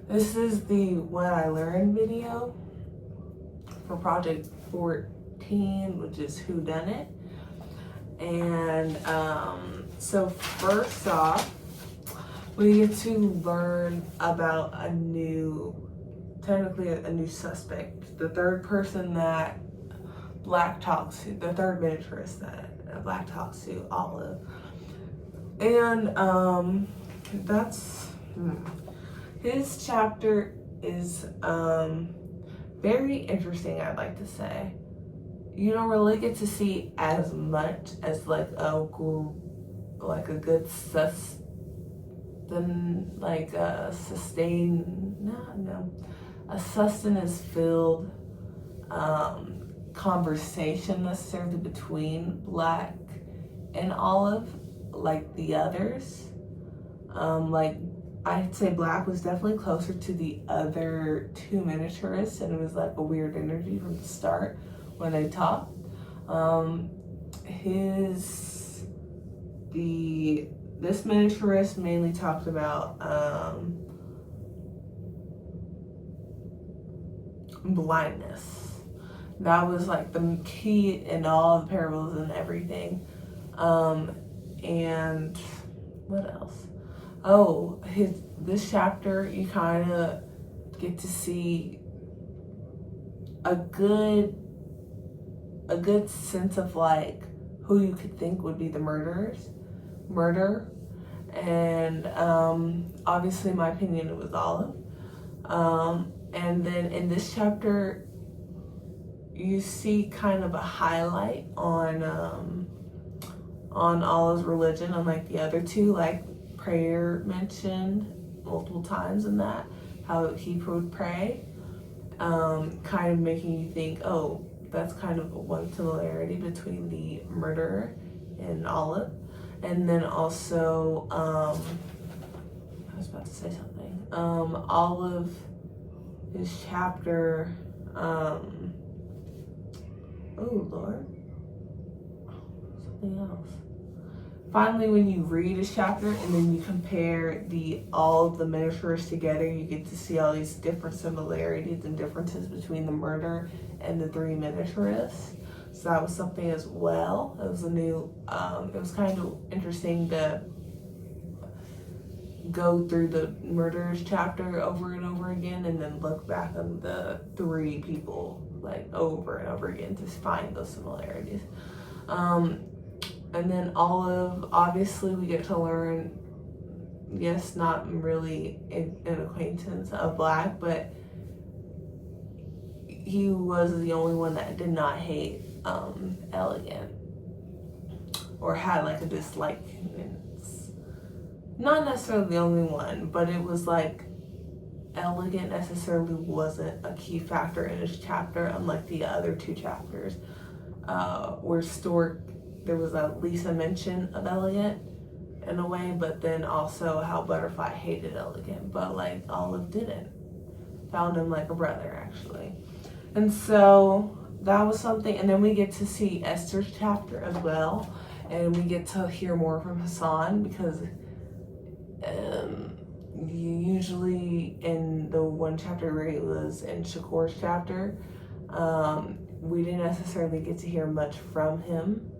This is the What I Learned video for Project 14, which is Who Done It. And so first off, we get to learn about technically a new suspect. The third person that Black talks to, the third miniaturist that Black talks to, Olive. And his chapter is very interesting, I'd like to say. You don't really get to see as much as like a good sustenance filled conversation necessarily between Black and Olive like the others. I'd say Black was definitely closer to the other two miniaturists, and it was like a weird energy from the start when they talked. This miniaturist mainly talked about blindness. That was like the key in all the parables and everything. And what else? Oh, this chapter you kind of get to see a good sense of like who you could think would be the murder. And obviously, in my opinion, it was Olive. And then in this chapter, you see kind of a highlight on Olive's religion, unlike the other two, like prayer mentioned multiple times in that, how he would pray, kind of making you think, oh, that's kind of one similarity between the murderer and Olive. And then also, I was about to say something. Olive, his chapter, oh Lord, something else. Finally, when you read his chapter and then you compare all of the miniatures together, you get to see all these different similarities and differences between the murder and the three miniaturists. So that was something as well. It was it was kind of interesting to go through the murderers chapter over and over again and then look back on the three people like over and over again to find those similarities. And then Olive, obviously we get to learn, yes, not really an acquaintance of Black, but he was the only one that did not hate Elegant or had like a dislike. It's not necessarily the only one, but it was like Elegant necessarily wasn't a key factor in his chapter, unlike the other two chapters, where Stork, there was at least a mention of Elegant in a way, but then also how Butterfly hated Elegant, but like Olive didn't. Found him like a brother, actually. And so that was something. And then we get to see Esther's chapter as well, and we get to hear more from Hassan, because usually in the one chapter where he was in Shakur's chapter, we didn't necessarily get to hear much from him.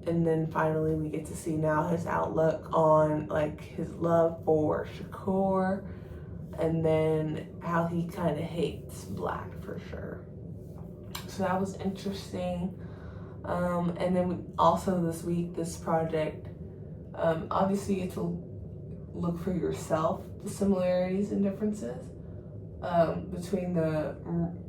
And then finally we get to see now his outlook on like his love for Shakur, and then how he kind of hates Black for sure. So that was interesting. And then also this week, this project, obviously you get to look for yourself the similarities and differences between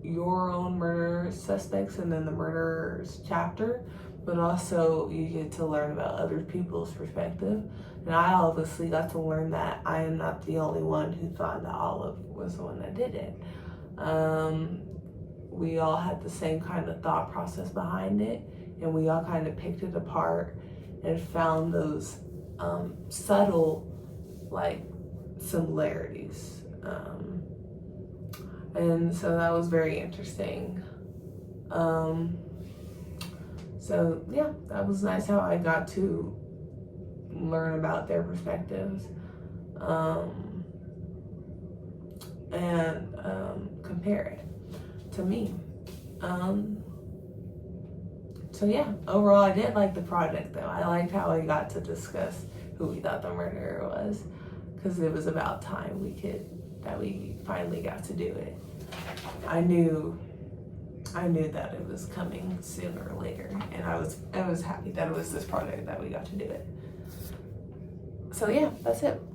your own murder suspects and then the murderer's chapter, but also you get to learn about other people's perspective. And I obviously got to learn that I am not the only one who thought that Olive was the one that did it. We all had the same kind of thought process behind it, and we all kind of picked it apart and found those subtle like similarities. And so that was very interesting. So yeah, that was nice how I got to learn about their perspectives. and compare it to me. So yeah, overall I did like the project though. I liked how we got to discuss who we thought the murderer was, because it was about time that we finally got to do it. I knew that it was coming sooner or later, and I was happy that it was this project that we got to do it. So yeah, that's it.